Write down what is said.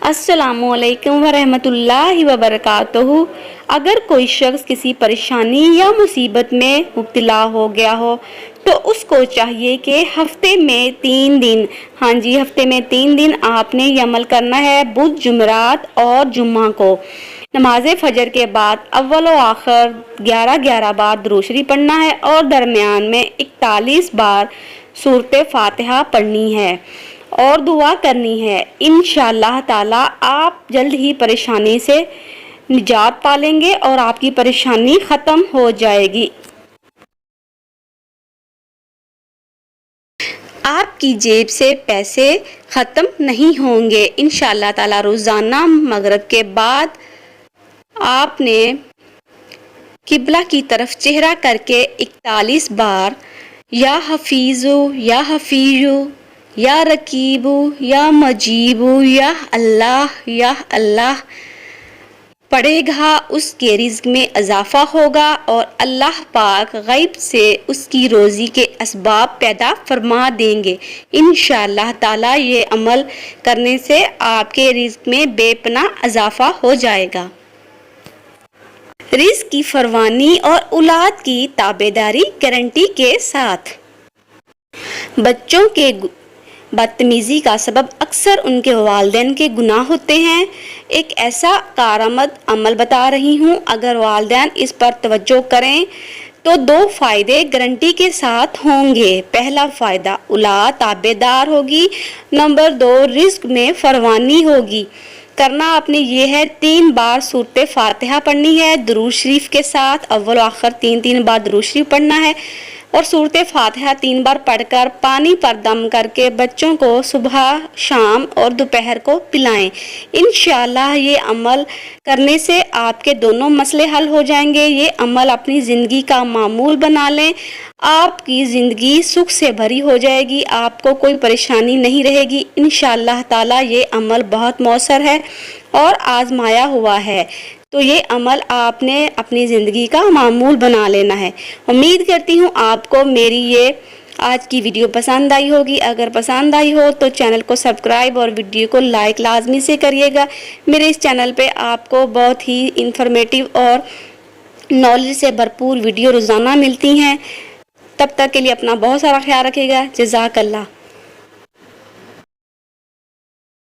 अस्सलामु अलैकुम वरहमतुल्लाहि वबरकातुहू। अगर कोई शख्स किसी परेशानी या मुसीबत में मुब्तला हो गया हो तो उसको चाहिए कि हफ्ते में 3 दिन, हफ्ते में 3 दिन आपने ये अमल करना है। बुध, जुमरात और जुम्मा को नमाज फजर के बाद अव्वल व आखिर 11-11 बार दुरूद शरीफ पढ़ना है और दरमियान में 41 बार सूरत फातिहा पढ़नी है और दुआ करनी है। इंशाअल्लाह ताला आप जल्द ही परेशानी से निजात पालेंगे और आपकी परेशानी ख़त्म हो जाएगी। आपकी जेब से पैसे ख़त्म नहीं होंगे इंशाअल्लाह ताला। रोज़ाना मगरिब के बाद आपने किबला की तरफ चेहरा करके 41 बार या हफीज़ु या हफीज़ु या रकीबू या मजीबू या अल्लाह पढ़ेगा। उसके रिज़्क़ में इजाफ़ा होगा और अल्लाह पाक गैब से उसकी रोज़ी के असबाब पैदा फरमा देंगे इंशाअल्लाह ताला। ये अमल करने से आपके रिज़्क़ में बेपनाह इजाफ़ा हो जाएगा। रिज़्क़ की फरमानी और औलाद की ताबेदारी गारंटी के साथ। बच्चों के बदतमीज़ी का सबब अक्सर उनके वालिदैन के गुनाह होते हैं। एक ऐसा कारआमद अमल बता रही हूँ, अगर वालिदैन इस पर तवज्जो करें तो 2 फ़ायदे गारंटी के साथ होंगे। पहला फ़ायदा, औलाद ताबेदार होगी। नंबर 2, रिज़्क़ में फरमानी होगी। करना आपने ये है, 3 बार सूरत फातिहा पढ़नी है दुरूद शरीफ के साथ। अव्वल आखिर 3-3 बार दुरूद शरीफ पढ़ना है और सूरत फातिहा 3 बार पढ़कर पानी पर दम करके बच्चों को सुबह, शाम और दोपहर को पिलाएं। इंशाअल्लाह ये अमल करने से आपके दोनों मसले हल हो जाएंगे। ये अमल अपनी ज़िंदगी का मामूल बना लें, आपकी ज़िंदगी सुख से भरी हो जाएगी, आपको कोई परेशानी नहीं रहेगी इंशाअल्लाह ताला। ये अमल बहुत मौसर है और आजमाया हुआ है, तो ये अमल आपने अपनी ज़िंदगी का मामूल बना लेना है। उम्मीद करती हूँ आपको मेरी ये आज की वीडियो पसंद आई होगी। अगर पसंद आई हो तो चैनल को सब्सक्राइब और वीडियो को लाइक लाजमी से करिएगा। मेरे इस चैनल पे आपको बहुत ही इंफॉर्मेटिव और नॉलेज से भरपूर वीडियो रोज़ाना मिलती हैं। तब तक के लिए अपना बहुत सारा ख्याल रखिएगा। जज़ाकल्लाह।